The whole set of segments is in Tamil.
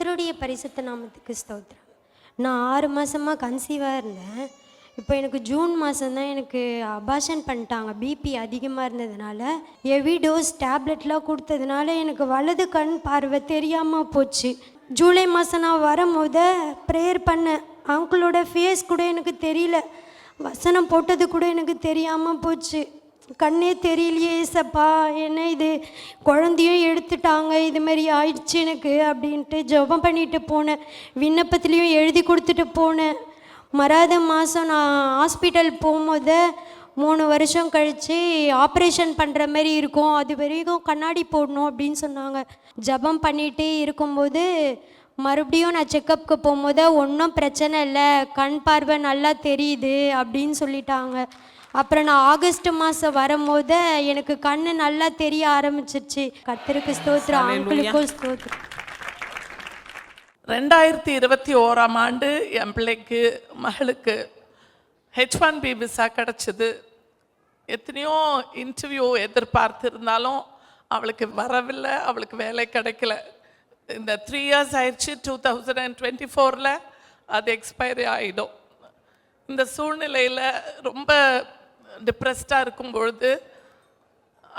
கர்த்தருடைய பரிசுத்த நாமத்துக்கு ஸ்தோத்திரம். நான் 6 மாதமாக கன்சீவாக இருந்தேன். இப்போ எனக்கு ஜூன் மாதம்தான் எனக்கு அபார்ஷன் பண்ணிட்டாங்க. பிபி அதிகமாக இருந்ததுனால ஹெவி டோஸ் டேப்லெட்லாம் கொடுத்ததுனால எனக்கு வலது கண் பார்வை தெரியாமல் போச்சு. ஜூலை மாதம் நான் வரும்போது ப்ரேயர் பண்ணேன். அங்கிளோட ஃபேஸ் கூட எனக்கு தெரியல, வசனம் போட்டது கூட எனக்கு தெரியாமல் போச்சு. கண்ணே தெரியலையே ஏசப்பா, என்ன இது, குழந்தையும் எடுத்துட்டாங்க, இதுமாரி ஆயிடுச்சு எனக்கு அப்படின்ட்டு ஜெபம் பண்ணிட்டு போனேன். விண்ணப்பத்துலேயும் எழுதி கொடுத்துட்டு போனேன். மறாத மாதம் நான் ஹாஸ்பிட்டல் போகும்போது 3 வருஷம் கழித்து ஆப்ரேஷன் பண்ணுற மாதிரி இருக்கும், அது வரைக்கும் கண்ணாடி போடணும் அப்படின்னு சொன்னாங்க. ஜெபம் பண்ணிகிட்டே இருக்கும்போது மறுபடியும் நான் செக்கப்புக்கு போகும்போது ஒன்றும் பிரச்சனை இல்லை, கண் பார்வை நல்லா தெரியுது அப்படின்னு சொல்லிட்டாங்க. அப்புறம் நான் ஆகஸ்ட் மாதம் வரும்போது எனக்கு கண்ணு நல்லா தெரிய ஆரம்பிச்சிருச்சு. கர்த்தருக்கு ஸ்தோத்திரம், ஆண்களுக்கும் ஸ்தோத்திரம். 2021ஆம் ஆண்டு என் பிள்ளைக்கு மகளுக்கு H1B விசா கிடச்சிது. எத்தனையோ இன்டர்வியூ எதிர்பார்த்துருந்தாலும் அவளுக்கு வரவில்லை, அவளுக்கு வேலை கிடைக்கல. இந்த 3 years ஆயிடுச்சு. 2024 அது எக்ஸ்பைரி ஆகிடும். இந்த சூழ்நிலையில் ரொம்ப டிப்ரெஸ்டாக இருக்கும் பொழுது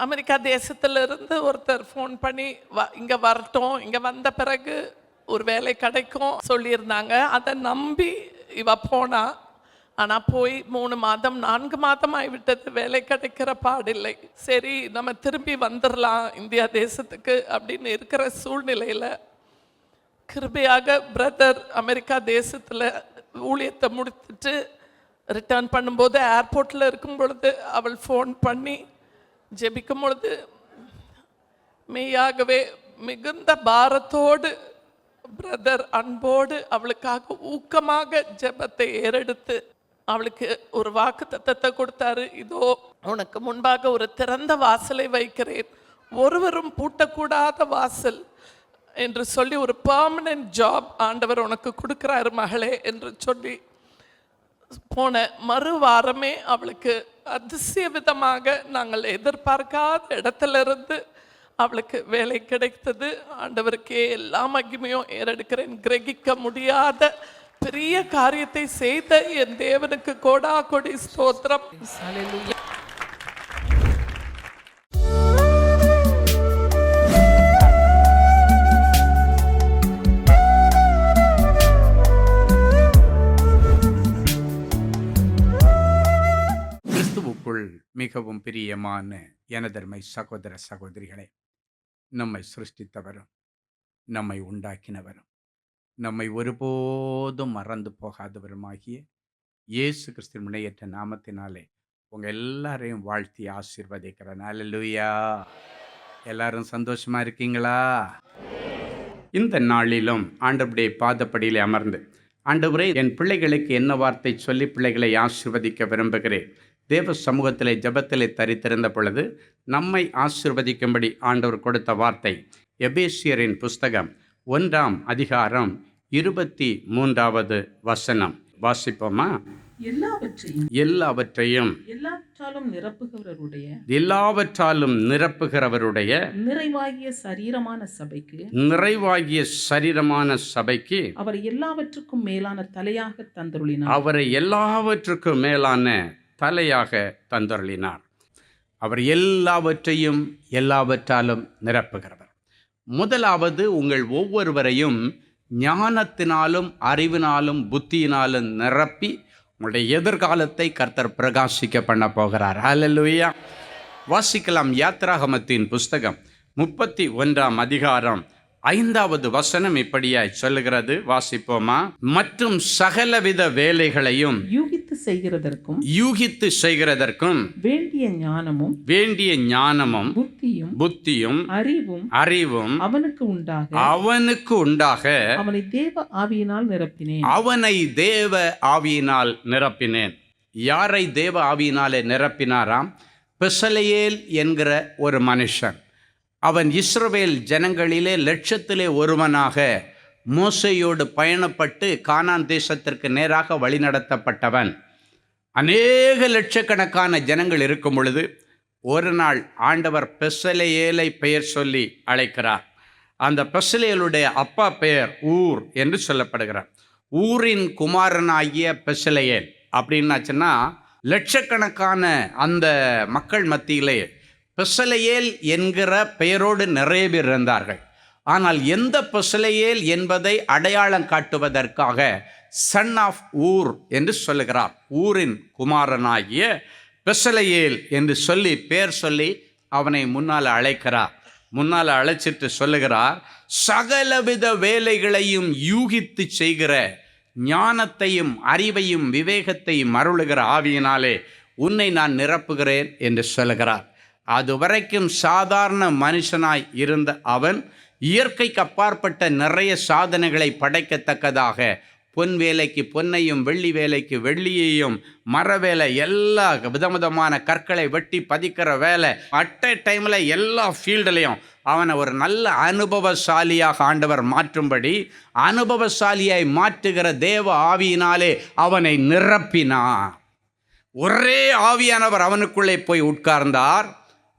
அமெரிக்கா தேசத்திலிருந்து ஒருத்தர் ஃபோன் பண்ணி இங்கே வரட்டும், இங்கே வந்த பிறகு ஒரு வேலை கிடைக்கும் சொல்லியிருந்தாங்க. அதை நம்பி இவ போனா. ஆனால் போய் 3 மாதம் 4 மாதம் ஆகிவிட்டது, வேலை கிடைக்கிற பாடில்லை. சரி நம்ம திரும்பி வந்துடலாம் இந்தியா தேசத்துக்கு அப்படின்னு இருக்கிற சூழ்நிலையில் கிருபையாக பிரதர் அமெரிக்கா தேசத்தில் ஊழியத்தை முடித்துட்டு ரிட்டர்ன் பண்ணும்போது ஏர்போர்ட்டில் இருக்கும் பொழுது அவள் ஃபோன் பண்ணி ஜெபிக்கும் பொழுது மெய்யாகவே மிகுந்த பாரத்தோடு பிரதர் அன்போடு அவளுக்காக ஊக்கமாக ஜெபத்தை ஏறெடுத்து அவளுக்கு ஒரு வாக்கு தத்தத்தை கொடுத்தாரு. இதோ உனக்கு முன்பாக ஒரு திறந்த வாசலை வைக்கிறேன், ஒருவரும் பூட்டக்கூடாத வாசல் என்று சொல்லி ஒரு பெர்மனன்ட் ஜாப் ஆண்டவர் உனக்கு கொடுக்குறாரு மகளே என்று சொல்லி போன மறு வாரமே அவளுக்கு அதிசய விதமாக நாங்கள் எதிர்பார்க்காத இடத்திலிருந்து அவளுக்கு வேலை கிடைத்தது. ஆண்டவருக்கே எல்லா மகிமையும் ஏறெடுக்கிறேன். கிரகிக்க முடியாத பெரிய காரியத்தை செய்த என் தேவனுக்கு கோடா கொடி ஸ்தோத்திரம். மிகவும் பிரியமான எனதர்மை சகோதர சகோதரிகளே, நம்மை சிருஷ்டித்தவரும் நம்மை உண்டாக்கினவரும் நம்மை ஒருபோதும் மறந்து போகாதவருமாகிய இயேசு கிறிஸ்துவின் முனையற்ற நாமத்தினாலே உங்கள் எல்லாரையும் வாழ்த்தி ஆசீர்வதிக்கிறேன். அல்லேலூயா. எல்லாரும் சந்தோஷமா இருக்கீங்களா? இந்த நாளிலும் ஆண்டவருடைய பாதப்படியிலே அமர்ந்து, ஆண்டவரே என் பிள்ளைகளுக்கு என்ன வார்த்தை சொல்லி பிள்ளைகளை ஆசீர்வதிக்க விரும்புகிறேன். தேவ சமூகத்திலே ஜெபத்திலே தரித்திருந்த பொழுது நம்மை ஆசீர்வதிக்கும்படி ஆண்டவர் கொடுத்த வார்த்தை எபேசியரின் புஸ்தகம் 1ஆம் அதிகாரம் 23வது வசனம். வாசிப்போமா? எல்லாவற்றையும் எல்லாவற்றாலும் நிரப்புகிறவருடைய நிறைவாகிய சரீரமான சபைக்கு அவரை எல்லாவற்றுக்கும் மேலான தலையாக தந்தருளினார். அவர் எல்லாவற்றையும் எல்லாவற்றாலும் நிரப்புகிறவர். முதலாவது, உங்கள் ஒவ்வொருவரையும் ஞானத்தினாலும் அறிவினாலும் புத்தியினாலும் நிரப்பி உங்களுடைய எதிர்காலத்தை கர்த்தர் பிரகாசிக்க பண்ண போகிறார். அல்லேலூயா. வாசிக்கலாம். யாத்திராகமத்தின் புஸ்தகம் 31ஆம் அதிகாரம் 5வது வசனம் இப்படியாய் சொல்லுகிறது. வாசிப்போமா? மற்றும் சகலவித வேலைகளையும் யூகித்து செய்கிறதற்கும் வேண்டிய ஞானமும் புத்தியும் அறிவும் அவனுக்கு உண்டாக அவனை தேவ ஆவியினால் நிரப்பினேன். யாரை தேவ ஆவியினாலே நிரப்பினாராம்? பெசலெயேல் என்கிற ஒரு மனுஷன். அவன் இஸ்ரவேல் ஜனங்களிலே 1,00,000 ஒருவனாக மோசேயோடு பயணப்பட்டு கானான் தேசத்திற்கு நேராக வழிநடத்தப்பட்டவன். அநேக லட்சக்கணக்கான ஜனங்கள் இருக்கும் பொழுது ஒரு நாள் ஆண்டவர் பெசலெயேலை பெயர் சொல்லி அழைக்கிறார். அந்த பெசலேலுடைய அப்பா பெயர் ஊர் என்று சொல்லப்படுகிறார். ஊரின் குமாரனாகிய பெசலேயேல் அப்படின்னாச்சுன்னா லட்சக்கணக்கான அந்த மக்கள் மத்தியிலே பெசலேயேல் என்கிற பெயரோடு நிறைய பேர் இருந்தார்கள். ஆனால் எந்த பெசலேயேல் என்பதை அடையாளம் காட்டுவதற்காக சன் ஆஃப் ஊர் என்று சொல்லுகிறார். ஊரின் குமாரனாகிய பெசலேயேல் என்று சொல்லி பேர் சொல்லி அவனை முன்னால் அழைக்கிறார். முன்னால் அழைச்சிட்டு சொல்லுகிறார், சகலவித வேலைகளையும் யூகித்து செய்கிற ஞானத்தையும் அறிவையும் விவேகத்தையும் அருளுகிற ஆவியினாலே உன்னை நான் நிரப்புகிறேன் என்று சொல்லுகிறார். அதுவரைக்கும் சாதாரண மனுஷனாய் இருந்த அவன் இயற்கைக்கு அப்பாற்பட்ட நிறைய சாதனைகளை படைக்கத்தக்கதாக பொன் வேலைக்கு பொன்னையும் வெள்ளி வேலைக்கு வெள்ளியையும் மர வேலை எல்லா விதவிதமான கற்களை வெட்டி பதிக்கிற வேலை அட் எ டைமில் எல்லா ஃபீல்டுலையும் அவனை ஒரு நல்ல அனுபவசாலியாக ஆண்டவர் மாற்றும்படி அனுபவசாலியாய் மாற்றுகிற தேவ ஆவியினாலே அவனை நிரப்பினார். ஒரே ஆவியானவர் அவனுக்குள்ளே போய் உட்கார்ந்தார்.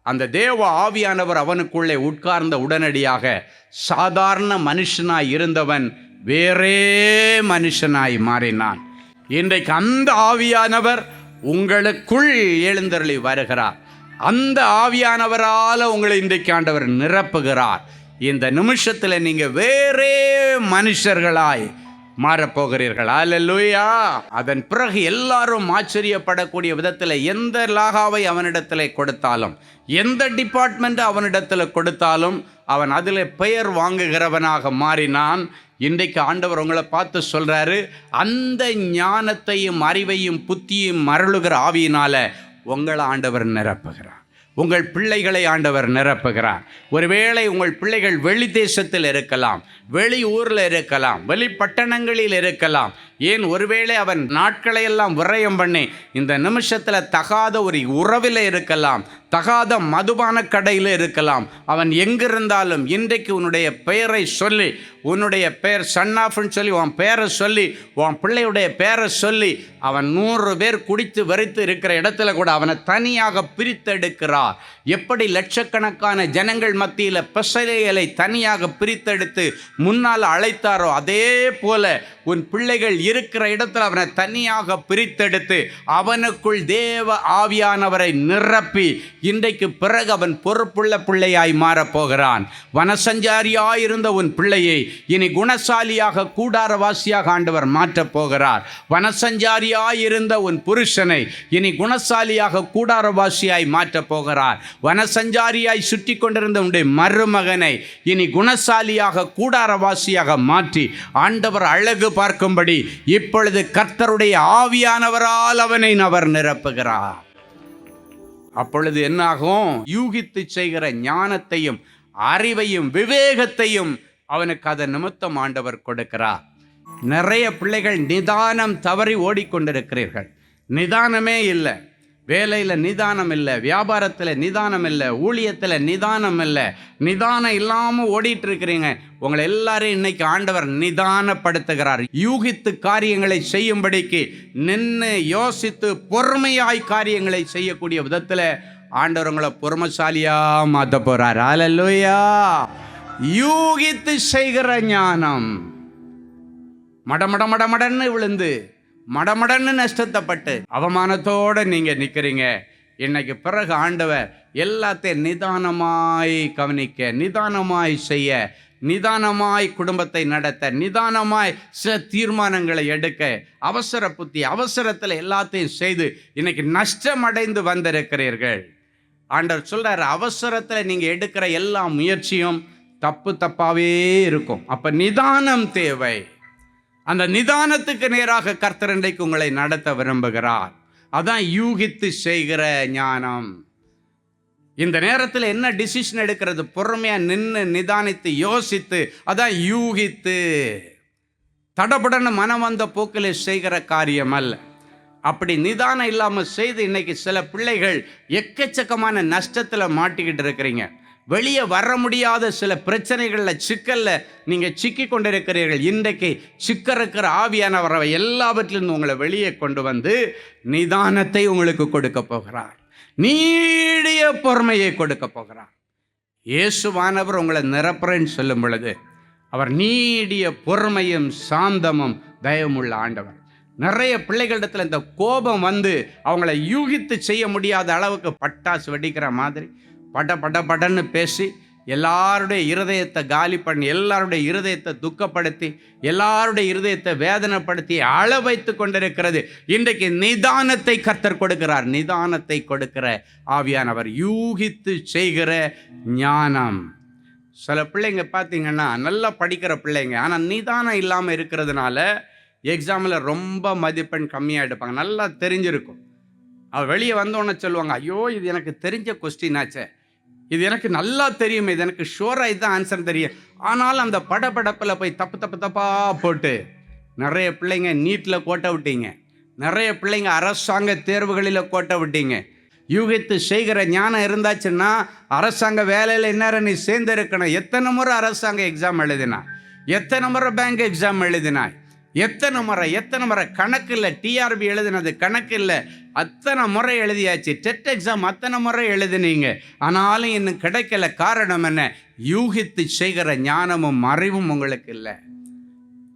அந்த தேவ ஆவியானவர் அவனுக்குள்ளே உட்கார்ந்த உடனடியாக சாதாரண மனுஷனாய் இருந்தவன் வேறே மனுஷனாய் மாறினான். இன்றைக்கு அந்த ஆவியானவர் உங்களுக்குள் எழுந்தருளி வருகிறார். அந்த ஆவியானவரால் உங்களை இன்றைக்கு ஆண்டவர் நிரப்புகிறார். இந்த நிமிஷத்தில் நீங்கள் வேறே மனுஷர்களாய் மாறப்போகிறீர்கள். அல்லேலூயா. அதன் பிறகு எல்லாரும் ஆச்சரியப்படக்கூடிய விதத்தில் எந்த லாகாவை அவனிடத்தில் கொடுத்தாலும், எந்த டிபார்ட்மெண்ட் அவனிடத்தில் கொடுத்தாலும் அவன் அதில் பெயர் வாங்குகிறவனாக மாறினான். இன்றைக்கு ஆண்டவர் உங்களை பார்த்து சொல்கிறாரு, அந்த ஞானத்தையும் அறிவையும் புத்தியும் அருளுகிற ஆவியினால் உங்களை ஆண்டவர் நிரப்புகிறார். உங்கள் பிள்ளைகளை ஆண்டவர் நிரப்புகிறார். ஒருவேளை உங்கள் பிள்ளைகள் வெளி தேசத்தில் இருக்கலாம், வெளி ஊரில் இருக்கலாம், வெளி பட்டணங்களில் இருக்கலாம். ஏன் ஒருவேளை அவன் நாட்களையெல்லாம் விரயம் பண்ணி இந்த நிமிஷத்தில் தகாத ஒரு உறவில் இருக்கலாம், தகாத மதுபான கடையில் இருக்கலாம். அவன் எங்கிருந்தாலும் இன்றைக்கு உன்னுடைய பெயரை சொல்லி, உன்னுடைய பெயர் சன்னாஃப்னு சொல்லி உன் பெயரை சொல்லி, உன் பிள்ளையுடைய பெயரை சொல்லி, அவன் 100 பேர் குடித்து வெறித்து இருக்கிற இடத்துல கூட அவனை தனியாக பிரித்தெடுக்கிறார். எப்படி லட்சக்கணக்கான ஜனங்கள் மத்தியில் பெசலேயேலை தனியாக பிரித்தெடுத்து முன்னால் அழைத்தாரோ, அதே போல உன் பிள்ளைகள் இருக்கிற இடத்துல அவனை தனியாக பிரித்தெடுத்து அவனுக்குள் தேவ ஆவியானவரை நிரப்பி இன்றைக்கு பிறகு அவன் பொறுப்புள்ள பிள்ளையாய் மாறப்போகிறான். வனசஞ்சாரியாயிருந்த உன் பிள்ளையை இனி குணசாலியாக கூடாரவாசியாக ஆண்டவர் மாற்றப் போகிறார். வனசஞ்சாரியாயிருந்த உன் புருஷனை இனி குணசாலியாக கூடாரவாசியாய் மாற்றப் போகிறார். வனசஞ்சாரியாய் சுற்றி கொண்டிருந்த உன்னுடைய மருமகனை இனி குணசாலியாக கூடாரவாசியாக மாற்றி ஆண்டவர் அழகு பார்க்கும்படி இப்பொழுது கர்த்தருடைய ஆவியானவரால் அவனை அவர் நிரப்புகிறார். அப்பொழுது என்னாகும்? யூகித்து செய்கிற ஞானத்தையும் அறிவையும் விவேகத்தையும் அவனுக்கு அதன் நிமித்தம் ஆண்டவர் கொடுக்கிறார். நிறைய பிள்ளைகள் நிதானம் தவறி ஓடிக்கொண்டிருக்கிறீர்கள். நிதானமே இல்லை. வேலையில் நிதானம் இல்லை, வியாபாரத்தில் நிதானம் இல்லை, ஊழியத்தில் நிதானம் இல்லை. நிதானம் இல்லாமல் ஓடிட்டு இருக்கிறீங்க. உங்களை எல்லாரையும் இன்னைக்கு ஆண்டவர் நிதானப்படுத்துகிறார். யூகித்து காரியங்களை செய்யும்படிக்கு நின்று யோசித்து பொறுமையாய் காரியங்களை செய்யக்கூடிய விதத்தில் ஆண்டவர் உங்களை பொறுமைசாலியாக மாற்ற போகிறார். அல்லேலூயா. யூகித்து செய்கிற ஞானம். மடமடன்னு விழுந்து மடமடன்னு நஷ்டத்தைப்பட்டு அவமானத்தோடு நீங்கள் நிற்கிறீங்க. இன்னைக்கு பிறகு ஆண்டவர் எல்லாத்தையும் நிதானமாய் கவனிக்க, நிதானமாய் செய்ய, நிதானமாய் குடும்பத்தை நடத்த, நிதானமாய் சில தீர்மானங்களை எடுக்க, அவசர புத்தி அவசரத்தில் எல்லாத்தையும் செய்து இன்னைக்கு நஷ்டமடைந்து வந்திருக்கிறீர்கள். ஆண்டவர் சொல்கிறார், அவசரத்தில் நீங்கள் எடுக்கிற எல்லா முயற்சியும் தப்பாகவே இருக்கும். அப்போ நிதானம் தேவை. அந்த நிதானத்துக்கு நேராக கர்த்தர் இன்றைக்கு உங்களை நடத்த விரும்புகிறார். அதான் யூகித்து செய்கிற ஞானம். இந்த நேரத்தில் என்ன டிசிஷன் எடுக்கிறது? பொறுமையாக நின்று நிதானித்து யோசித்து, அதான் யூகித்து. தடபுடன்னு மனம் வந்த போக்கில் செய்கிற காரியம் அல்ல. அப்படி நிதானம் இல்லாமல் செய்து இன்னைக்கு சில பிள்ளைகள் எக்கச்சக்கமான நஷ்டத்தில் மாட்டிக்கிட்டு இருக்கிறீங்க. வெளியே வர முடியாத சில பிரச்சனைகளில் சிக்கலில் நீங்கள் சிக்கி கொண்டிருக்கிறீர்கள். இன்றைக்கு சிக்கிற ஆவியானவரை எல்லாவற்றிலிருந்து உங்களை வெளியே கொண்டு வந்து நிதானத்தை உங்களுக்கு கொடுக்க போகிறார். நீடிய பொறுமையை கொடுக்க போகிறார். இயேசுவானவர் உங்களை நிரப்புறேன்னு சொல்லும் பொழுது அவர் நீடிய பொறுமையும் சாந்தமும் தயவுமுள்ள ஆண்டவர். நிறைய பிள்ளைகளிடத்தில் இந்த கோபம் வந்து அவங்கள யூகித்து செய்ய முடியாத அளவுக்கு பட்டாசு வெடிக்கிற மாதிரி பட பட படன்னு பேசி எல்லாருடைய இருதயத்தை காலி பண்ணி, எல்லாருடைய இருதயத்தை துக்கப்படுத்தி, எல்லாருடைய இருதயத்தை வேதனைப்படுத்தி அழ வைத்து கொண்டிருக்கிறது. இன்றைக்கு நிதானத்தை கர்த்தர் கொடுக்கிறார். நிதானத்தை கொடுக்கிற ஆவியானவர், யூகித்து செய்கிற ஞானம். சில பிள்ளைங்க பார்த்தீங்கன்னா நல்லா படிக்கிற பிள்ளைங்க, ஆனால் நிதானம் இல்லாமல் இருக்கிறதுனால எக்ஸாமில் ரொம்ப மதிப்பெண் கம்மியாக எடுப்பாங்க. நல்லா தெரிஞ்சிருக்கும். அவள் வெளியே வந்தோன்னே சொல்லுவாங்க, ஐயோ இது எனக்கு தெரிஞ்ச கொஸ்டின் ஆச்சே, இது எனக்கு நல்லா தெரியும், இது எனக்கு ஷோராக இதுதான் ஆன்சர் தெரியும். ஆனாலும் அந்த படப்படப்பில் போய் தப்பாக போட்டு நிறைய பிள்ளைங்க நீட்டில் கோட்டை விட்டீங்க, நிறைய பிள்ளைங்க அரசாங்க தேர்வுகளில் கோட்டை விட்டீங்க. யூகித்து செய்கிற ஞானம் இருந்தாச்சுன்னா அரசாங்க வேலையில் இந்நேரம் நீ சேர்ந்து இருக்கணும். எத்தனை முறை அரசாங்க எக்ஸாம் எழுதினா, எத்தனை முறை பேங்க் எக்ஸாம் எழுதினாய், எத்தனை முறை கணக்கில் டிஆர்பி எழுதினது கணக்கில் அத்தனை முறை எழுதியாச்சு. டெட் எக்ஸாம் அத்தனை முறை எழுதினீங்க, ஆனாலும் இன்னும் கிடைக்கல. காரணம் என்ன? யூகித்து செய்கிற ஞானமும் அறிவும் உங்களுக்கு இல்லை.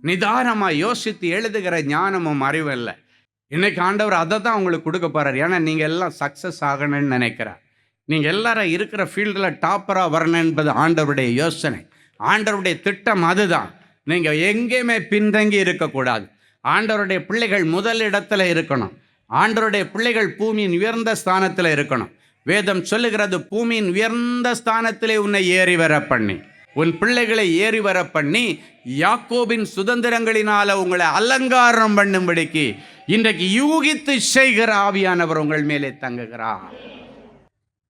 நிதானமாக யோசித்து எழுதுகிற ஞானமும் அறிவும் இல்லை. இன்னைக்கு ஆண்டவர் அதை தான் உங்களுக்கு கொடுக்க போகிறார். ஏன்னா நீங்கள் எல்லாம் சக்ஸஸ் ஆகணும்னு நினைக்கிறார். நீங்கள் எல்லாரும் இருக்கிற ஃபீல்டில் டாப்பராக வரணும் என்பது ஆண்டவருடைய யோசனை, ஆண்டவருடைய திட்டம். அதுதான். நீங்கள் எங்கேயுமே பின்தங்கி இருக்கக்கூடாது. ஆண்டவருடைய பிள்ளைகள் முதல் இடத்துல இருக்கணும். ஆண்டவருடைய பிள்ளைகள் பூமியின் உயர்ந்த ஸ்தானத்தில் இருக்கணும். வேதம் சொல்லுகிறது, பூமியின் உயர்ந்த ஸ்தானத்திலே உன்னை ஏறி வர பண்ணி, உன் பிள்ளைகளை ஏறி வர பண்ணி, யாக்கோபின் சுதந்திரங்களினால உங்களை அலங்காரம் பண்ணும்படிக்கு இன்றைக்கு யூகித்து செய்கிற ஆவியானவர் உங்கள் மேலே தங்குகிறார்.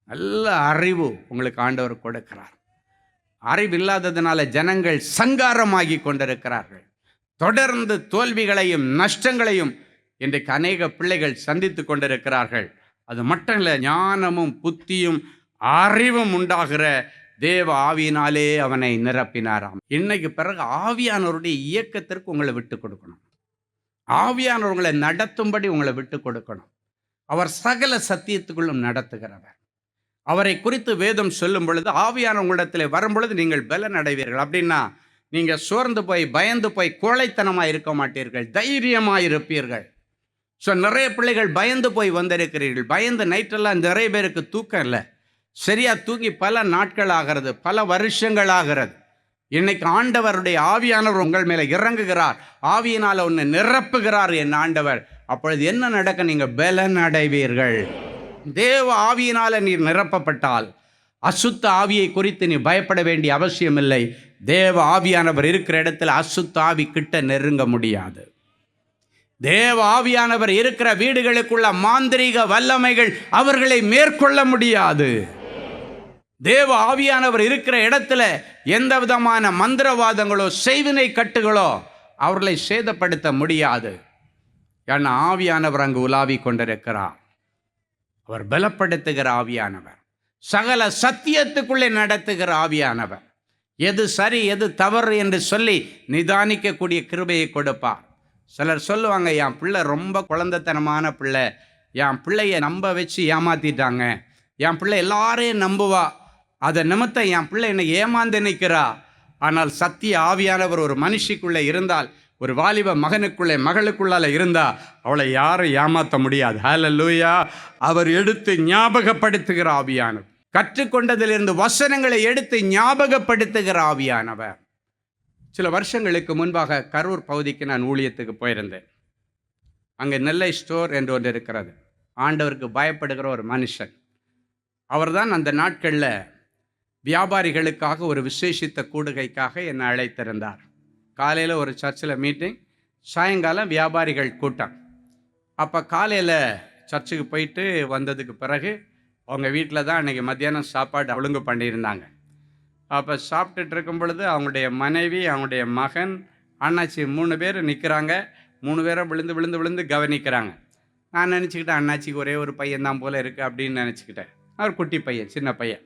நல்ல அறிவு உங்களுக்கு ஆண்டவர் கொடுக்கிறார். அறிவில்லாததுனால ஜனங்கள் சங்காரமாகி கொண்டிருக்கிறார்கள். தொடர்ந்து தோல்விகளையும் நஷ்டங்களையும் இன்றைக்கு அநேக பிள்ளைகள் சந்தித்து கொண்டிருக்கிறார்கள். அது மட்டும் இல்லை, ஞானமும் புத்தியும் அறிவும் உண்டாகிற தேவ ஆவியினாலே அவனை நிரப்பினாராம். இன்னைக்கு பிறகு ஆவியானவருடைய இயக்கத்திற்கு உங்களை விட்டு கொடுக்கணும். ஆவியானவர்களை நடத்தும்படி உங்களை விட்டு கொடுக்கணும். அவர் சகல சத்தியத்துக்குள்ளும் நடத்துகிறவர். அவரை குறித்து வேதம் சொல்லும் பொழுது, ஆவியான உங்களிடத்தில் வரும் பொழுது நீங்கள் பலன் அடைவீர்கள். அப்படின்னா நீங்கள் சோர்ந்து போய் பயந்து போய் கோழைத்தனமாக இருக்க மாட்டீர்கள், தைரியமாக இருப்பீர்கள். ஸோ நிறைய பிள்ளைகள் பயந்து போய் வந்திருக்கிறீர்கள். பயந்து நைட்டெல்லாம் நிறைய பேருக்கு தூக்கம் இல்லை, சரியாக தூங்கி பல நாட்கள் ஆகிறது, பல வருஷங்கள் ஆகிறது. இன்னைக்கு ஆண்டவருடைய ஆவியானவர் உங்கள் மேலே இறங்குகிறார், ஆவியினால் ஒன்று நிரப்புகிறார் என் ஆண்டவர். அப்பொழுது என்ன நடக்க? நீங்கள் பலன் அடைவீர்கள். தேவ ஆவியினால் நீர் நிரப்பப்பட்டால் அசுத்த ஆவியை குறித்து நீ பயப்பட வேண்டிய அவசியம் இல்லை. தேவ ஆவியானவர் இருக்கிற இடத்துல அசுத்த ஆவி கிட்ட நெருங்க முடியாது. தேவ ஆவியானவர் இருக்கிற வீடுகளுக்குள்ள மாந்திரீக வல்லமைகள் அவர்களை மேற்கொள்ள முடியாது. தேவ ஆவியானவர் இருக்கிற இடத்துல எந்த விதமான மந்திரவாதங்களோ செய்வினை கட்டுகளோ அவர்களை சேதப்படுத்த முடியாது. ஏன்னா ஆவியானவர் அங்கு உலாவி கொண்டிருக்கிறார். அவர் பலப்படுத்துகிற ஆவியானவர், சகல சத்தியத்துக்குள்ளே நடத்துகிற ஆவியானவர். எது சரி எது தவறு என்று சொல்லி நிதானிக்கக்கூடிய கிருபையை கொடுப்பார். சிலர் சொல்லுவாங்க, என் பிள்ளை ரொம்ப குழந்தைத்தனமான பிள்ளை, என் பிள்ளைய நம்ப வச்சு ஏமாத்திட்டாங்க, என் பிள்ளை எல்லாரையும் நம்புவா, அதை நிமித்தம் என் பிள்ளை என்னை ஏமாந்து நிற்கிறா. ஆனால் சத்திய ஆவியானவர் ஒரு மனுஷிக்குள்ளே இருந்தால், ஒரு வாலிப மகனுக்குள்ளே மகளுக்குள்ளால இருந்தா அவளை யாரும் ஏமாற்ற முடியாது. ஹல்லேலூயா. அவர் எடுத்து ஞாபகப்படுத்துகிற ஆவியானவர், கற்றுக்கொண்டதிலிருந்து வசனங்களை எடுத்து ஞாபகப்படுத்துகிற ஆவியானவர். சில வருஷங்களுக்கு முன்பாக கரூர் பகுதிக்கு நான் ஊழியத்துக்கு போயிருந்தேன். அங்கே நெல்லை ஸ்டோர் என்று ஒன்று இருக்கிறது. ஆண்டவருக்கு பயப்படுகிற ஒரு மனுஷன் அவர்தான். அந்த நாட்களில் வியாபாரிகளுக்காக ஒரு விசேஷித்த கூடுகைக்காக என்னை அழைத்திருந்தார். காலையில் ஒரு சர்ச்சில் மீட்டிங், சாயங்காலம் வியாபாரிகள் கூட்டம். அப்போ காலையில் சர்ச்சுக்கு போயிட்டு வந்ததுக்கு பிறகு அவங்க வீட்டில் தான் அன்றைக்கி மத்தியானம் சாப்பாடு ஒழுங்கு பண்ணியிருந்தாங்க. அப்போ சாப்பிட்டுட்டு இருக்கும் பொழுது அவங்களுடைய மனைவி, அவங்களுடைய மகன், அண்ணாச்சி 3 பேர் நிற்கிறாங்க. 3 பேரை விழுந்து விழுந்து விழுந்து கவனிக்கிறாங்க. நான் நினச்சிக்கிட்டேன், அண்ணாச்சிக்கு ஒரே ஒரு பையன் தான் போல் இருக்குது அப்படின்னு நினச்சிக்கிட்டேன். அவர் குட்டி பையன், சின்ன பையன்.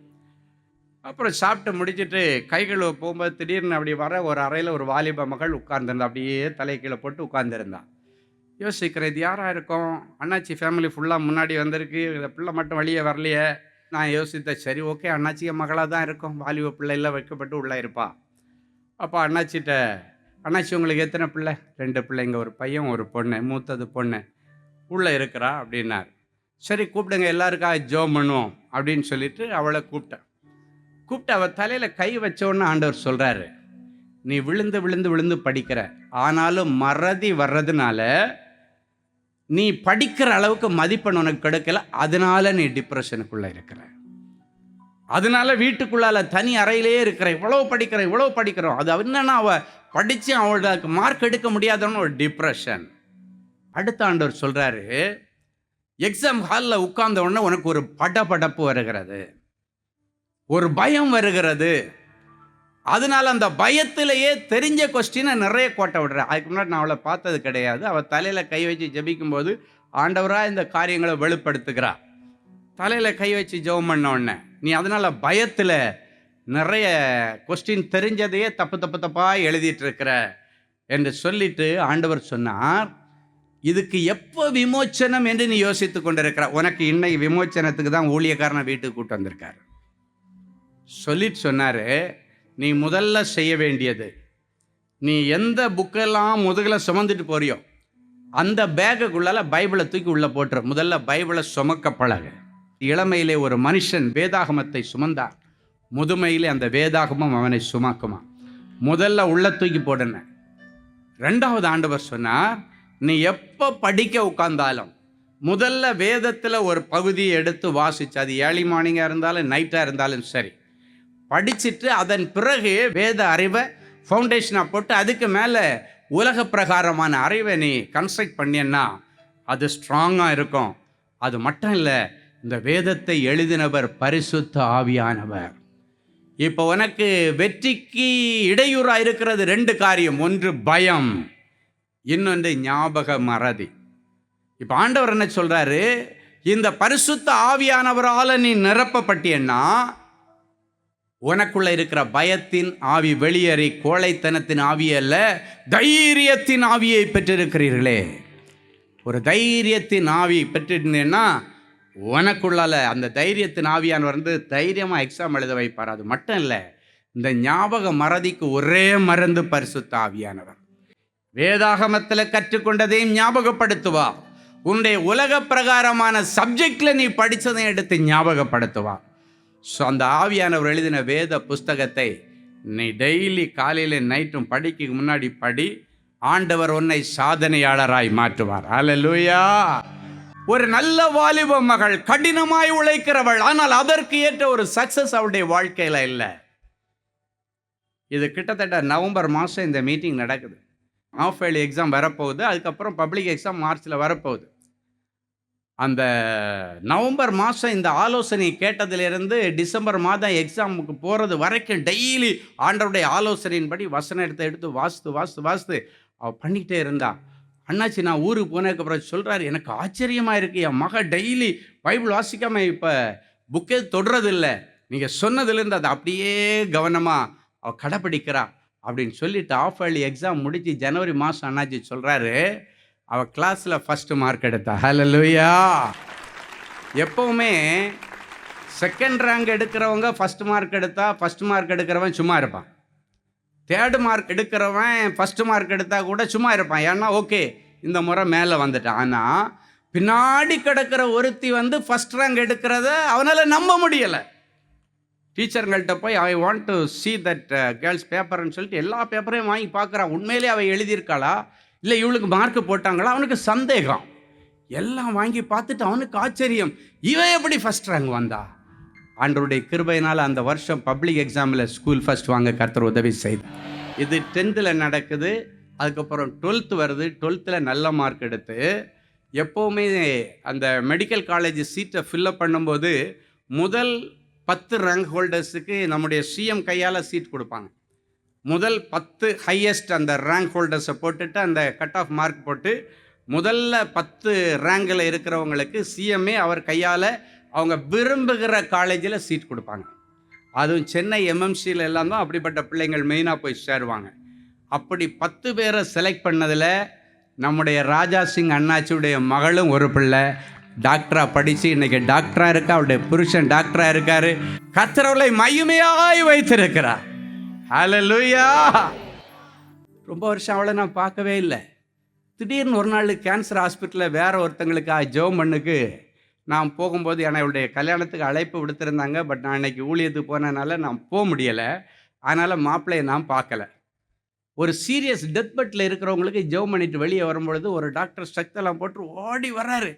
அப்புறம் சாப்பிட்டு முடிச்சுட்டு கைகள் போகும்போது திடீர்னு அப்படி வர ஒரு அறையில் ஒரு வாலிப மகள் உட்கார்ந்துருந்தா. அப்படியே தலை கீழே போட்டு உட்கார்ந்துருந்தா. யோசிக்கிறேன், இது யாராக இருக்கும்? அண்ணாச்சி ஃபேமிலி ஃபுல்லாக முன்னாடி வந்திருக்கு, இந்த பிள்ளை மட்டும் வெளியே வரலையே, நான் யோசித்தேன், சரி ஓகே, அண்ணாச்சி என் மகளாக தான் இருக்கும், வாலிப பிள்ளைலாம் வைக்கப்பட்டு உள்ளே இருப்பா. அப்போ அண்ணாச்சிட்ட, அண்ணாச்சி உங்களுக்கு எத்தனை பிள்ளை? 2 பிள்ளைங்க, ஒரு பையன் ஒரு பொண்ணு, மூத்தது பொண்ணு உள்ளே இருக்கிறா அப்படின்னார். சரி கூப்பிடுங்க, எல்லாருக்காக ஜெபம் பண்ணுவோம் அப்படின்னு சொல்லிட்டு அவளை கூப்பிட்டேன். கூப்பிட்டு அவள் தலையில் கை வச்சோன்னு ஆண்டவர் சொல்கிறாரு, நீ விழுந்து விழுந்து விழுந்து படிக்கிற, ஆனாலும் மறதி வர்றதுனால நீ படிக்கிற அளவுக்கு மதிப்பெண் உனக்கு கிடைக்கல, அதனால நீ டிப்ரெஷனுக்குள்ளே இருக்கிற, அதனால வீட்டுக்குள்ளால தனி அறையிலே இருக்கிற, இவ்வளோ படிக்கிறோம். அது என்னன்னா அவள் படித்து அவளுக்கு மார்க் எடுக்க முடியாதவன்னு ஒரு டிப்ரெஷன். அடுத்த ஆண்டவர் சொல்கிறாரு, எக்ஸாம் ஹாலில் உட்கார்ந்த உடனே உனக்கு ஒரு படபடப்பு வருகிறது, ஒரு பயம் வருகிறது, அதனால அந்த பயத்திலேயே தெரிஞ்ச கொஸ்டினை நிறைய கோட்டை விடுறேன். அதுக்கு முன்னாடி நான் அவளை பார்த்தது கிடையாது. அவள் தலையில் கை வச்சு ஜெபிக்கும்போது ஆண்டவராக இந்த காரியங்களை வெளிப்படுத்துகிறா. தலையில் கை வச்சு ஜெபம் பண்ண உடனே நீ அதனால் பயத்தில் நிறைய கொஸ்டின் தெரிஞ்சதையே தப்பாக எழுதிட்டு இருக்கிற என்று சொல்லிட்டு ஆண்டவர் சொன்னார், இதுக்கு எப்போ விமோச்சனம் என்று நீ யோசித்து கொண்டிருக்கிற, உனக்கு இன்னைக்கு விமோச்சனத்துக்கு தான் ஊழியக்காரனை வீட்டுக்கு கூட்டு வந்திருக்காரு. சொல்லிட்டு சொன்னார், நீ முதல்ல செய்ய வேண்டியது, நீ எந்த புக்கெல்லாம் முதுகில் சுமந்துட்டு போறியோ அந்த பேக்குக்குள்ளால பைபிளை தூக்கி உள்ளே போட்டுரு. முதல்ல பைபிளை சுமக்க பழகு. இளமையிலே ஒரு மனுஷன் வேதாகமத்தை சுமந்தார், முதுமையிலே அந்த வேதாகமம் அவனை சுமக்குமா. முதல்ல உள்ள தூக்கி போடுன. 2வது ஆண்டவர் சொன்னார், நீ எப்போ படிக்க உட்கார்ந்தாலும் முதல்ல வேதத்தில் ஒரு பகுதியை எடுத்து வாசிச்சு, அது ஏர்லி மார்னிங்காக இருந்தாலும் நைட்டாக இருந்தாலும் சரி, படிச்சுட்டு அதன் பிறகு வேத அறிவை ஃபவுண்டேஷனாக போட்டு அதுக்கு மேலே உலக பிரகாரமான அறிவை நீ கன்ஸ்ட்ரக்ட் பண்ணியன்னா அது ஸ்ட்ராங்காக இருக்கும். அது மட்டும் இல்லை, இந்த வேதத்தை எழுதினவர் பரிசுத்த ஆவியானவர். இப்போ உனக்கு வெற்றிக்கு இடையூறாக இருக்கிறது 2 காரியம். ஒன்று பயம், இன்னொன்று ஞாபக மறதி. இப்போ ஆண்டவர் என்ன சொல்கிறாரு, இந்த பரிசுத்த ஆவியானவரால் நீ நிரப்பப்பட்டியன்னா உனக்குள்ள இருக்கிற பயத்தின் ஆவி வெளியேறி கோழைத்தனத்தின் ஆவி அல்ல, தைரியத்தின் ஆவியை பெற்றிருக்கிறீர்களே. ஒரு தைரியத்தின் ஆவி பெற்றிருந்தேன்னா உனக்குள்ளால அந்த தைரியத்தின் ஆவியானவர் தைரியமாக எக்ஸாம் எழுத வைப்பார். அது மட்டும் இல்லை, இந்த ஞாபக மறதிக்கு ஒரே மருந்து பரிசுத்த ஆவியானவர். வேதாகமத்தில் கற்றுக்கொண்டதையும் ஞாபகப்படுத்துவா, உன்னுடைய உலக பிரகாரமான சப்ஜெக்டில் நீ படித்ததையும் எடுத்து ஞாபகப்படுத்துவா. ஸோ அந்த ஆவியானவர் எழுதின வேத புஸ்தகத்தை நீ டெய்லி காலையில் நைட்டும் படிக்க முன்னாடி படி. ஆண்டவர் உன்னை சாதனையாளராய் மாற்றுவார். அல்லேலூயா. ஒரு நல்ல வாலிப மகள் கடினமாய் உழைக்கிறவள், ஆனால் அதற்கு ஏற்ற ஒரு சக்சஸ் அவளுடைய வாழ்க்கையில் இல்லை. இது கிட்டத்தட்ட நவம்பர் மாதம் இந்த மீட்டிங் நடக்குது. ஆஃப் இயர்லி எக்ஸாம் வரப்போகுது, அதுக்கப்புறம் பப்ளிக் எக்ஸாம் மார்ச்சில் வரப்போகுது. அந்த நவம்பர் மாதம் இந்த ஆலோசனை கேட்டதிலிருந்து டிசம்பர் மாதம் எக்ஸாமுக்கு போகிறது வரைக்கும் டெய்லி ஆண்டவருடைய ஆலோசனையின்படி வசனம் எடுத்து வாசித்து அவள் பண்ணிக்கிட்டே இருந்தா. அண்ணாச்சி நான் ஊருக்கு போனதுக்கப்புறம் சொல்கிறாரு, எனக்கு ஆச்சரியமாக இருக்குது, என் மக டெய்லி பைபிள் வாசிக்காமல் இப்போ புக்கே தொடுறதில்லை, நீங்கள் சொன்னதுலேருந்து அதை அப்படியே கவனமாக அவள் கடைப்பிடிக்கிறா அப்படின்னு சொல்லிட்டு ஆஃப் இயர்லி எக்ஸாம் முடித்து ஜனவரி மாதம் அண்ணாச்சி சொல்கிறாரு, அவள் கிளாஸில் ஃபஸ்ட்டு மார்க் எடுத்தா. ஹல்லேலூயா. எப்போவுமே செகண்ட் ரேங்க் எடுக்கிறவங்க ஃபஸ்ட்டு மார்க் எடுக்கிறவன் சும்மா இருப்பான். 3rd மார்க் எடுக்கிறவன் ஃபஸ்ட்டு மார்க் எடுத்தால் கூட சும்மா இருப்பான். ஏன்னா ஓகே இந்த முறை மேலே வந்துட்டான். ஆனால் பின்னாடி கிடக்கிற ஒருத்தி ஃபஸ்ட் ரேங்க் எடுக்கிறத அவனால் நம்ப முடியலை. டீச்சருங்கள்கிட்ட போய் I want to see that girls பேப்பர்னு சொல்லிட்டு எல்லா பேப்பரையும் வாங்கி பார்க்குறான். உண்மையிலே அவள் எழுதியிருக்காளா இல்லை இவளுக்கு மார்க்கு போட்டாங்களா, அவனுக்கு சந்தேகம். எல்லாம் வாங்கி பார்த்துட்டு அவனுக்கு ஆச்சரியம், இவன் எப்படி ஃபஸ்ட் ரேங்க் வந்தா. ஆண்டவருடைய கிருபையினால் அந்த வருஷம் பப்ளிக் எக்ஸாமில் ஸ்கூல் ஃபஸ்ட் வாங்க கர்த்தர் உதவி செய்தார். இது 10th நடக்குது. அதுக்கப்புறம் 12th வருது. 12th நல்ல மார்க் எடுத்து எப்போவுமே அந்த மெடிக்கல் காலேஜ் சீட்டை ஃபில்லப் பண்ணும்போது முதல் 10 ரேங்க் ஹோல்டர்ஸுக்கு நம்முடைய சிஎம் கையால் சீட் கொடுப்பாங்க. முதல் 10 ஹையஸ்ட் அந்த ரேங்க் ஹோல்டர்ஸை போட்டுட்டு அந்த கட் ஆஃப் மார்க் போட்டு முதல்ல 10 ரேங்கில் இருக்கிறவங்களுக்கு சிஎம்ஏ அவர் கையால் அவங்க விரும்புகிற காலேஜில் சீட் கொடுப்பாங்க. அதுவும் சென்னை எம்எம்சியில் எல்லாம் தான் அப்படிப்பட்ட பிள்ளைங்கள் மெயினாக போய் சேருவாங்க. அப்படி 10 பேரை செலக்ட் பண்ணதில் நம்முடைய ராஜா சிங் அண்ணாச்சியுடைய மகளும் ஒரு பிள்ளை, டாக்டராக படித்து இன்னைக்கு டாக்டராக இருக்கா, அவருடைய புருஷன் டாக்டராக இருக்காரு. கர்த்தர் அவளை மகிமையாய் வைத்திருக்கிறார். ஹல்லேலூயா. ரொம்ப வருஷம் அவளை நான் பார்க்கவே இல்லை. திடீர்னு ஒரு நாள் கேன்சர் ஹாஸ்பிட்டலில் வேற ஒருத்தங்களுக்கு ஜெபம் பண்ணுக்கு நான் போகும்போது என்னுடைய கல்யாணத்துக்கு அழைப்பு விடுத்திருந்தாங்க. பட் நான் இன்னைக்கு ஊழியத்துக்கு போனதுனால நான் போக முடியலை. அதனால் மாப்பிள்ளையை நான் பார்க்கல. ஒரு சீரியஸ் டெத் பெட்டில் இருக்கிறவங்களுக்கு ஜெபம் பண்ணிட்டு வெளியே வரும்பொழுது ஒரு டாக்டர் ஸ்ட்ரக்தெல்லாம் போட்டு ஓடி வர்றாரு.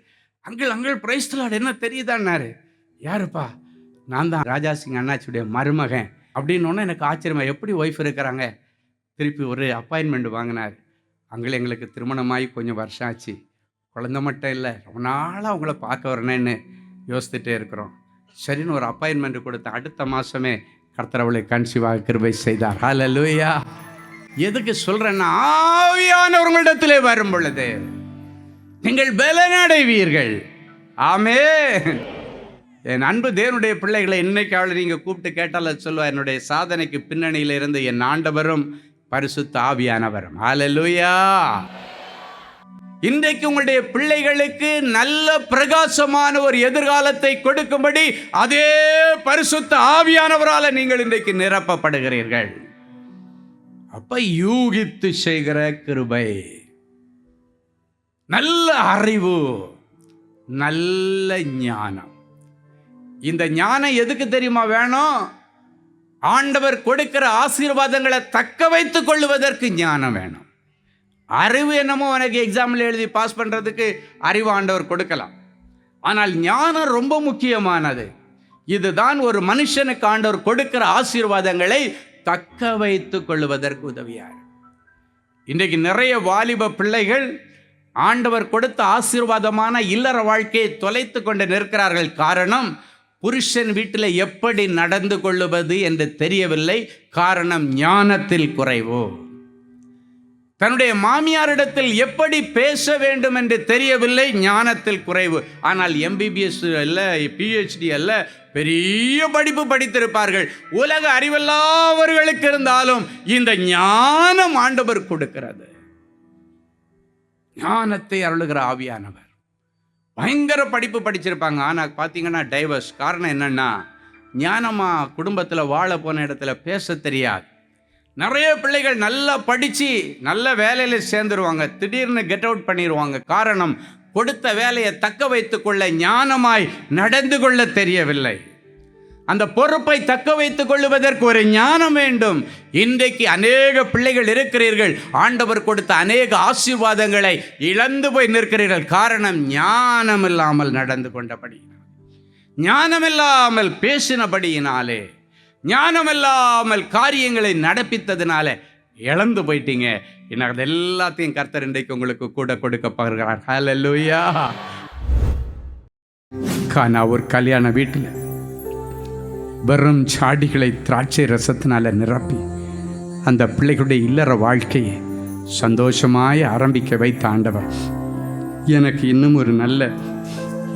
அங்கிள் பிரைஸ் தி லார்ட், என்ன தெரியுதான்னாரு. யாருப்பா? நான் தான் ராஜா சிங் அண்ணாச்சியுடைய மருமகன் அப்படின்னோன்னே எனக்கு ஆச்சரியமா, எப்படி ஒய்ஃப் இருக்கிறாங்க? திருப்பி ஒரு அப்பாயின்மெண்ட் வாங்கினார். அங்கிள் எங்களுக்கு திருமணமாகி கொஞ்சம் வருஷம் ஆச்சு, குழந்தை மட்டும் இல்லை, ரொம்ப நாளாக அவங்கள பார்க்க வரணுன்னு யோசித்துட்டே இருக்கிறோம். சரின்னு ஒரு அப்பாயின்மெண்ட் கொடுத்த அடுத்த மாதமே கர்த்தர் அவளை கன்சீவாக கிருபை செய்தார். ஹல்லேலூயா. எதுக்கு சொல்கிறேன்னா, ஆவியானவர்களிடத்திலே வரும் பொழுது நீங்கள் பலனடைவீர்கள். ஆமென். என் அன்பு தேவனுடைய பிள்ளைகளை, இன்னைக்கு அவளை நீங்கள் கூப்பிட்டு கேட்டால சொல்லுவா, என்னுடைய சாதனைக்கு பின்னணியில் இருந்து என் ஆண்டவரும் பரிசுத்த ஆவியானவரும். ஹல்லேலூயா. இன்றைக்கு உங்களுடைய பிள்ளைகளுக்கு நல்ல பிரகாசமான ஒரு எதிர்காலத்தை கொடுக்கும்படி அதே பரிசுத்த ஆவியானவரால் நீங்கள் இன்றைக்கு நிரப்பப்படுகிறீர்கள். அப்ப யூகித்து செய்கிற கிருபை, நல்ல அறிவு, நல்ல ஞானம். இந்த ஞானம் எதுக்கு தெரியுமா வேணும்? ஆண்டவர் கொடுக்கிற ஆசீர்வாதங்களை தக்க வைத்துக் கொள்வதற்கு ஞானம் வேணும். அறிவு என்னமோ எனக்கு எக்ஸாமில் எழுதி பாஸ் பண்ணுறதுக்கு அறிவு ஆண்டவர் கொடுக்கலாம். ஆனால் ஞானம் ரொம்ப முக்கியமானது. இதுதான் ஒரு மனுஷனுக்கு ஆண்டவர் கொடுக்கிற ஆசீர்வாதங்களை தக்க வைத்துக் கொள்வதற்கு உதவியார். இன்றைக்கு நிறைய வாலிப பிள்ளைகள் ஆண்டவர் கொடுத்த ஆசீர்வாதமான இல்லற வாழ்க்கையை தொலைத்து கொண்டு நிற்கிறார்கள். காரணம், புருஷன் வீட்டில் எப்படி நடந்து கொள்ளுவது என்று தெரியவில்லை. காரணம், ஞானத்தில் குறைவு. தன்னுடைய மாமியாரிடத்தில் எப்படி பேச வேண்டும் என்று தெரியவில்லை, ஞானத்தில் குறைவு. ஆனால் MBBS அல்ல, PhD அல்ல, பெரிய படிப்பு படித்திருப்பார்கள். உலக அறிவெல்லாவர்களுக்கு இருந்தாலும் இந்த ஞானம் ஆண்டவர் கொடுக்கிறது. ஞானத்தை அருளுகிற ஆவியானவர். பயங்கர படிப்பு படிச்சிருப்பாங்க, ஆனால் பார்த்தீங்கன்னா டைவர்ஸ். காரணம் என்னன்னா, ஞானமாக குடும்பத்தில் வாழ போன இடத்துல பேச தெரியாது. நிறைய பிள்ளைகள் நல்லா படித்து நல்ல வேலையில் சேர்ந்துருவாங்க, திடீர்னு கெட் அவுட் பண்ணிடுவாங்க. காரணம், கொடுத்த வேலையை தக்க வைத்துக் கொள்ள ஞானமாய் நடந்து கொள்ள தெரியவில்லை. அந்த பொறுப்பை தக்க வைத்துக் கொள்வதற்கு ஒரு ஞானம் வேண்டும். இன்றைக்கு அநேக பிள்ளைகள் இருக்கிறீர்கள், ஆண்டவர் கொடுத்த அநேக ஆசீர்வாதங்களை இழந்து போய் நிற்கிறீர்கள். காரணம், ஞானம் இல்லாமல் நடந்து கொண்டபடியினால், ஞானமில்லாமல் பேசினபடியினாலே, ஞானமில்லாமல் காரியங்களை நடப்பித்ததுனால இழந்து போயிட்டீங்க. இன்னும் அது எல்லாத்தையும் கர்த்தர் இன்றைக்கு உங்களுக்கு கூட கொடுக்க போகிறார். ஹல்லேலூயா. கானா ஒரு கல்யாண வீட்டில் வெறும் சாடிகளை திராட்சை ரசத்தினால நிரப்பி அந்த பிள்ளைகளுடைய இல்லற வாழ்க்கையை சந்தோஷமாய் ஆரம்பிக்க வைத்த ஆண்டவர், எனக்கு இன்னும் ஒரு நல்ல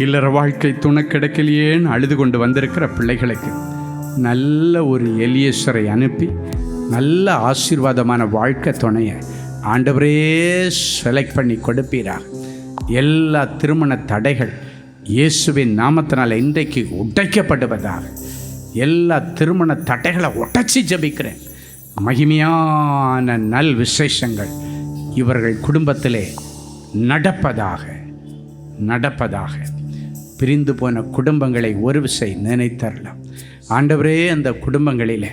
இல்லற வாழ்க்கை துணை கிடைக்கலையேன்னு அழுது கொண்டு வந்திருக்கிற பிள்ளைகளுக்கு நல்ல ஒரு எலியேசரை அனுப்பி நல்ல ஆசீர்வாதமான வாழ்க்கை துணையை ஆண்டவரே செலக்ட் பண்ணி கொடுப்பீராக. எல்லா திருமண தடைகள் இயேசுவின் நாமத்தினால் இன்றைக்கு உடைக்கப்படுவதாக. எல்லா திருமண தடைகளை உடைச்சி ஜபிக்கிறேன். மகிமையான நல் விசேஷங்கள் இவர்கள் குடும்பத்திலே நடப்பதாக. பிரிந்து போன குடும்பங்களை ஒரு விசை நினைத்தரலாம் ஆண்டவரே. அந்த குடும்பங்களில்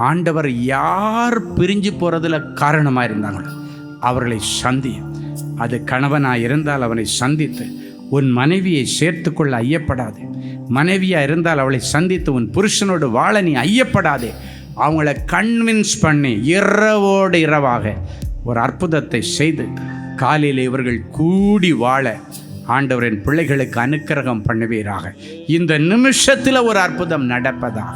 ஆண்டவர் யார் பிரிஞ்சு போகிறதுல காரணமாக இருந்தாங்களோ அவர்களை சந்தி. அது கணவனாக இருந்தால் அவனை சந்தித்து உன் மனைவியை சேர்த்து கொள்ள ஐயப்படாதே. மனைவியாக இருந்தால் அவளை சந்தித்து உன் புருஷனோடு வாழ நீ ஐயப்படாதே. அவங்கள கன்வின்ஸ் பண்ணி இரவோடு இரவாக ஒரு அற்புதத்தை செய்து காலையில் இவர்கள் கூடி வாழ ஆண்டவரின் பிள்ளைகளுக்கு அனுக்கிரகம் பண்ணுவீராக. இந்த நிமிஷத்தில் ஒரு அற்புதம் நடப்பதாக.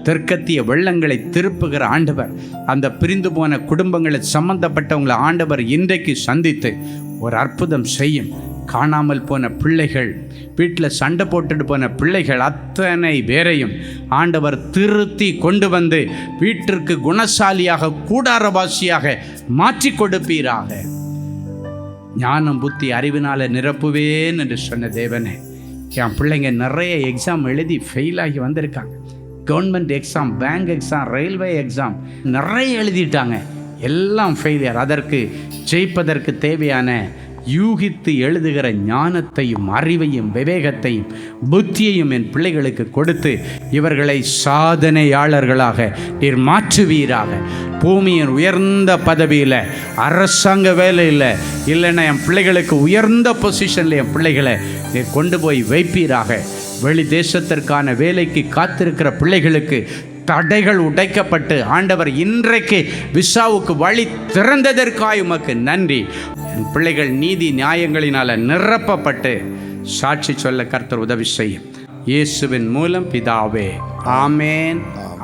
தெற்கத்திய வெள்ளங்களை திருப்புகிற ஆண்டவர் அந்த பிரிந்து போன குடும்பங்களை சம்பந்தப்பட்டவங்களை ஆண்டவர் இன்றைக்கு சந்தித்து ஒரு அற்புதம் செய்யும். காணாமல் போன பிள்ளைகள், வீட்டில் சண்டை போட்டுட்டு போன பிள்ளைகள் அத்தனை பேரையும் ஆண்டவர் திருத்தி கொண்டு வந்து வீட்டிற்கு குணசாலியாக கூடாரவாசியாக மாற்றி கொடுப்பீராக. ஞானம் புத்தி அறிவினால நிரப்புவேன் என்று சொன்ன தேவனே, என் பிள்ளைங்க நிறைய எக்ஸாம் எழுதி ஃபெயில் ஆகி வந்திருக்காங்க. Government exam, bank exam, railway exam நிறைய எழுதிட்டாங்க, எல்லாம் ஃபெயிலியர். அதற்கு ஜெயிப்பதற்கு தேவையான யூகித்து எழுதுகிற ஞானத்தையும் அறிவையும் விவேகத்தையும் புத்தியையும் என் பிள்ளைகளுக்கு கொடுத்து இவர்களை சாதனையாளர்களாக நீர் மாற்றுவீராக. பூமியின் உயர்ந்த பதவியில், அரசாங்க வேலையில், இல்லைன்னா என் பிள்ளைகளுக்கு உயர்ந்த பொசிஷனில் என் பிள்ளைகளை நீர் கொண்டு போய் வைப்பீராக. வெளி தேசத்திற்கான வேலைக்கு காத்திருக்கிற பிள்ளைகளுக்கு தடைகள் உடைக்கப்பட்டு ஆண்டவர் இன்றைக்கு விசாவுக்கு வழி திறந்ததற்காய் உமக்கு நன்றி. என் பிள்ளைகள் நீதி நியாயங்களினால் நிரப்பப்பட்டு சாட்சி சொல்ல கர்த்தர் உதவி செய்யும். இயேசுவின் மூலம் பிதாவே, ஆமேன்,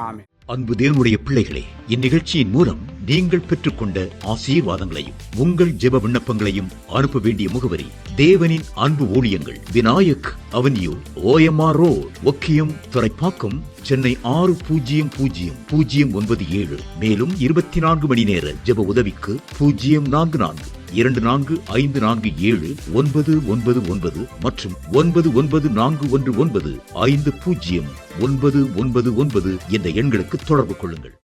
ஆமேன். அன்பு தேவனுடைய பிள்ளைகளே, இந்நிகழ்ச்சியின் மூலம் நீங்கள் பெற்றுக்கொண்ட ஆசீர்வாதங்களையும் உங்கள் ஜெப விண்ணப்பங்களையும் அனுப்ப வேண்டிய முகவரி: தேவனின் அன்பு ஊழியங்கள், Vinayak avenue, OMR road, Okkiyam, Thoraipakkam, Chennai 600097. மேலும் 24 மணி நேர ஜெப உதவிக்கு 04424547999 மற்றும் 9941150999 என்ற எண்களுக்கு தொடர்பு கொள்ளுங்கள்.